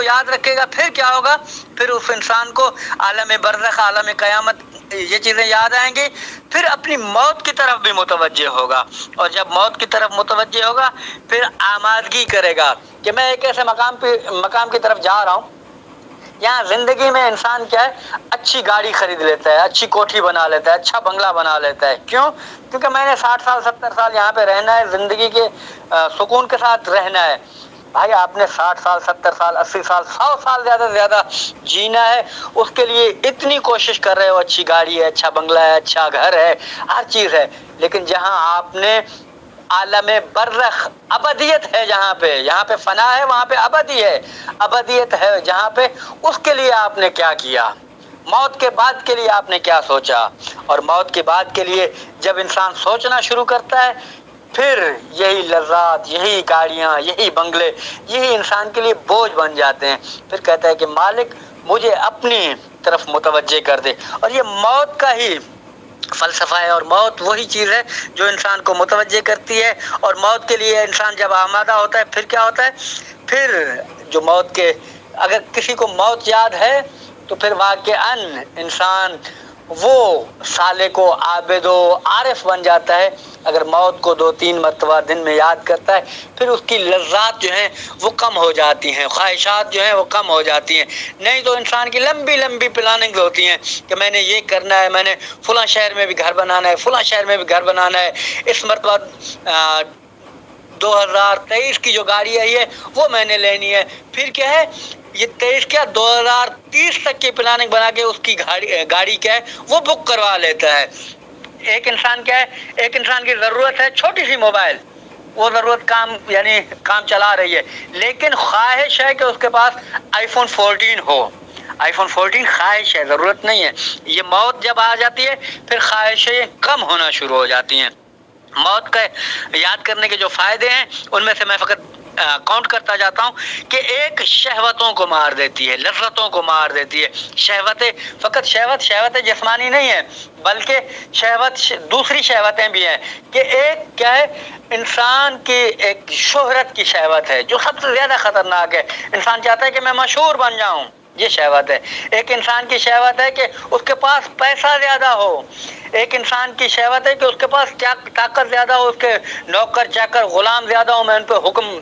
को याद रखेगा फिर क्या होगा, फिर उस इंसान को आलम बरज़ख, आलम क़यामत ये चीज़ें याद आएंगी, फिर अपनी मौत की तरफ भी मुतवज्जे होगा। और जब मौत की तरफ मुतवज्जे होगा फिर आमादगी करेगा कि मैं एक ऐसे मकाम की तरफ जा रहा हूँ। यहाँ ज़िंदगी में इंसान क्या है, अच्छी गाड़ी खरीद लेता है, अच्छी कोठी बना लेता है, अच्छा बंगला बना लेता है। क्यों? क्योंकि मैंने 60 साल 70 साल यहाँ पे रहना है, ज़िंदगी के सुकून के साथ रहना है। भाई आपने 60 साल 70 साल 80 साल 100 साल ज़्यादा से ज़्यादा जीना है, उसके लिए इतनी कोशिश कर रहे हो, अच्छी गाड़ी है, अच्छा बंगला है, अच्छा घर है, हर चीज़ है। लेकिन जहाँ आपने आलम बरज़ख अबदियत है, जहाँ पे फना है, वहाँ पे अबदी है, अबदियत है जहाँ पे, उसके लिए आपने क्या किया, मौत के बाद के लिए आपने क्या सोचा। और मौत के बाद के लिए जब इंसान सोचना शुरू करता है, फिर यही लज़्ज़ात, यही गाड़ियाँ, यही बंगले, यही इंसान के लिए बोझ बन जाते हैं। फिर कहता है कि मालिक मुझे अपनी तरफ मुतवज्जे कर दे। और ये मौत का ही फ़लसफ़ा है, और मौत वही चीज़ है जो इंसान को मुतवज्जे करती है। और मौत के लिए इंसान जब आमादा होता है फिर क्या होता है, फिर जो मौत के, अगर किसी को मौत याद है तो फिर वाक़अन इंसान वो सालिको आबिदो आरिफ बन जाता है। अगर मौत को 2-3 मरतबा दिन में याद करता है फिर उसकी लज़्ज़ात जो हैं वो कम हो जाती हैं, ख्वाहिशात जो हैं वो कम हो जाती हैं। नहीं तो इंसान की लंबी लंबी प्लानिंग होती हैं कि मैंने ये करना है, मैंने फ़लाँ शहर में भी घर बनाना है, फ़लाँ शहर में भी घर बनाना है, इस मरतबा 2023 की जो गाड़ी आई है वो मैंने लेनी है। फिर क्या है, ये 23 क्या 2030 तक की प्लानिंग बना के उसकी गाड़ी क्या है वो बुक करवा लेता है। एक इंसान क्या है, एक इंसान की ज़रूरत है छोटी सी मोबाइल, वो ज़रूरत काम चला रही है, लेकिन ख्वाहिश है कि उसके पास iPhone 14 हो। iPhone 14 ख्वाहिश है, ज़रूरत नहीं है। ये मौत जब आ जाती है फिर ख्वाहिशें कम होना शुरू हो जाती हैं। मौत का याद करने के जो फ़ायदे हैं उनमें से मैं फ़कत काउंट करता जाता हूँ कि एक शहवतों को मार देती है, लज़्ज़तों को मार देती है। फ़कत शहवत जिस्मानी नहीं है, बल्कि दूसरी शहवतें भी हैं। कि एक क्या है, इंसान की एक शोहरत की शहवत है जो सबसे ज़्यादा ख़तरनाक है। इंसान चाहता है कि मैं मशहूर बन जाऊँ, ये शहवत है। एक इंसान की शहवत है कि उसके पास पैसा ज़्यादा हो। एक इंसान की शहवत है कि उसके पास ताकत ज़्यादा हो, उसके नौकर चाकर ग़ुलाम ज़्यादा हो, मैं उन पर हुक्म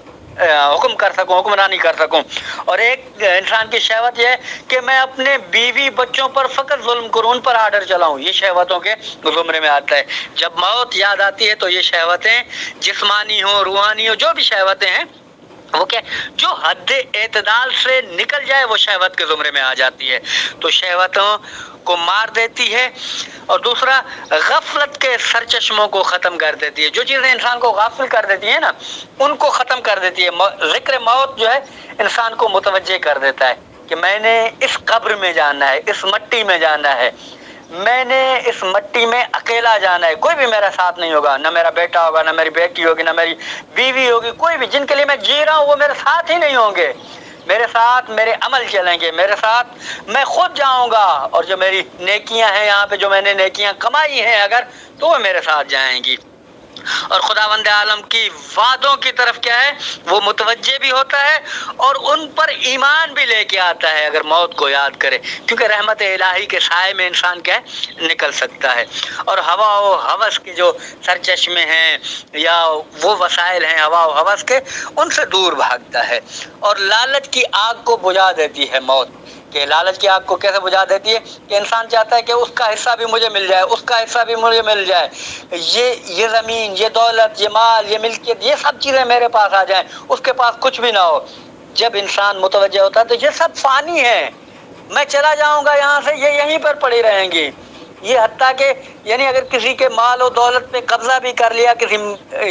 कर सकूं, हुक्मरानी कर सकूं। और एक इंसान की शहवत यह है कि मैं अपने बीवी बच्चों पर फ़कत जुल्म करूं, उन पर आर्डर चलाऊं। ये शहवतों के ज़ुमरे में आता है। जब मौत याद आती है तो ये शहवतें जिस्मानी हो, रूहानी हो, जो भी शहवतें हैं वो क्या, जो हद एतदाल से निकल जाए वो शहवत के ज़ुमरे में आ जाती है। तो शहवतों को मार देती है। और दूसरा, गफलत के सरचश्मों को ख़त्म कर देती है। जो चीज़ें इंसान को गाफिल कर देती है ना, उनको ख़त्म कर देती है। ज़िक्र मौत जो है इंसान को मुतवज्जे कर देता है कि मैंने इस कब्र में जाना है, इस मट्टी में जाना है, मैंने इस मट्टी में अकेला जाना है, कोई भी मेरा साथ नहीं होगा, ना मेरा बेटा होगा, ना मेरी बेटी होगी, ना मेरी बीवी होगी, कोई भी जिनके लिए मैं जी रहा हूँ वो मेरे साथ ही नहीं होंगे। मेरे साथ मेरे अमल चलेंगे, मेरे साथ मैं खुद जाऊंगा। और जो मेरी नेकियां हैं यहाँ पे, जो मैंने नेकियां कमाई हैं अगर, तो वो मेरे साथ जाएंगी। और खुदावंद आलम की वादों की तरफ क्या है, वो मुतवज्जे भी होता है और उन पर ईमान भी लेके आता है अगर मौत को याद करे। क्योंकि रहमत इलाही के साए में इंसान क्या है, निकल सकता है। और हवा व हवस के जो सरचश्मे हैं या वो वसाइल हैं हवा व हवस के, उनसे दूर भागता है। और लालच की आग को बुझा देती है मौत। कि लालच की आग को कैसे बुझा देती है कि इंसान चाहता है कि उसका हिस्सा भी मुझे मिल जाए, उसका हिस्सा भी मुझे मिल जाए, ये ज़मीन, ये दौलत, ये माल, ये मिल्कियत, ये सब चीज़ें मेरे पास आ जाएं, उसके पास कुछ भी ना हो। जब इंसान मुतवज्जे होता है तो ये सब फ़ानी है, मैं चला जाऊंगा यहाँ से, ये यहीं पर पड़ी रहेंगी। ये हत्ता के यानी अगर किसी के माल और दौलत पे कब्जा भी कर लिया, किसी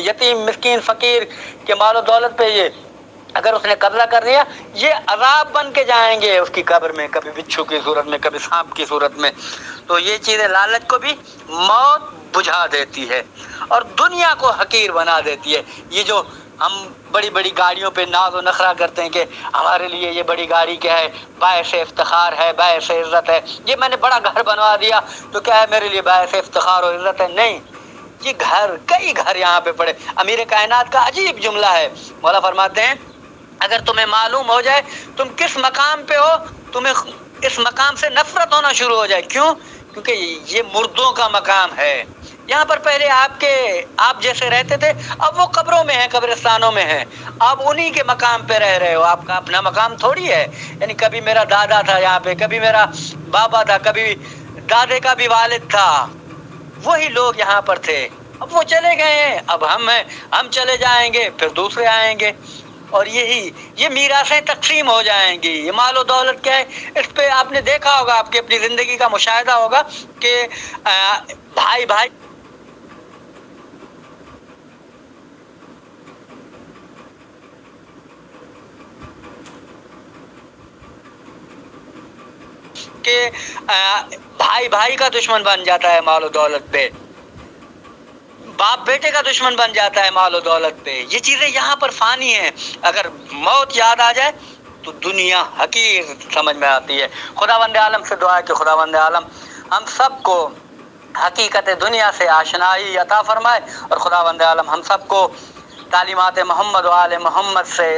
यतीम मिस्कीन फ़कीर के माल और दौलत पे ये अगर उसने कब्जा कर लिया, ये अज़ाब बन के जाएंगे उसकी कब्र में, कभी बिच्छू की सूरत में, कभी सांप की सूरत में। तो ये चीज़ें लालच को भी मौत बुझा देती है और दुनिया को हकीर बना देती है। ये जो हम बड़ी बड़ी गाड़ियों पे नाज और नखरा करते हैं कि हमारे लिए ये बड़ी गाड़ी क्या है, बायस इफ्तिखार है, बायस इज़्ज़त है, ये मैंने बड़ा घर बनवा दिया तो क्या है मेरे लिए बायस इफ्तिखार और इज़्ज़त है? नहीं, ये घर, कई घर यहाँ पे पड़े। अमीर कायनात का अजीब जुमला है, मौला फरमाते हैं اگر تمہیں معلوم ہو جائے تم کس مقام پہ ہو، تمہیں اس مقام سے نفرت ہونا شروع ہو جائے. کیوں؟ کیونکہ یہ مردوں کا مقام ہے. یہاں پر پہلے آپ جیسے رہتے تھے، اب وہ قبروں میں ہیں، قبرستانوں میں ہیں. آپ انہی کے مقام پہ رہ رہے ہو، آپ کا اپنا مقام تھوڑی ہے. یعنی کبھی میرا دادا تھا یہاں پہ، کبھی میرا بابا تھا، کبھی دادے کا بھی والد تھا، وہی لوگ یہاں پر تھے. اب وہ چلے گئے ہیں، اب ہم چلے جائیں گے، پھر دوسرے آئیں گے، اور یہ میراثیں تقسیم ہو جائیں گی. یہ مال و دولت کیا ہے، اس پہ آپ نے دیکھا ہوگا، آپ کی اپنی زندگی کا مشاہدہ ہوگا کہ بھائی بھائی کا دشمن بن جاتا ہے مال و دولت پہ، باپ بیٹے کا دشمن بن جاتا ہے مال و دولت پہ. یہ چیزیں یہاں پر فانی ہیں. اگر موت یاد آ جائے تو دنیا حقیر سمجھ میں آتی ہے. خداوند عالم سے دعا ہے کہ خداوند عالم ہم سب کو حقیقت دنیا سے آشنائی عطا فرمائے، اور خداوند عالم ہم سب کو تعلیمات محمد و آل محمد سے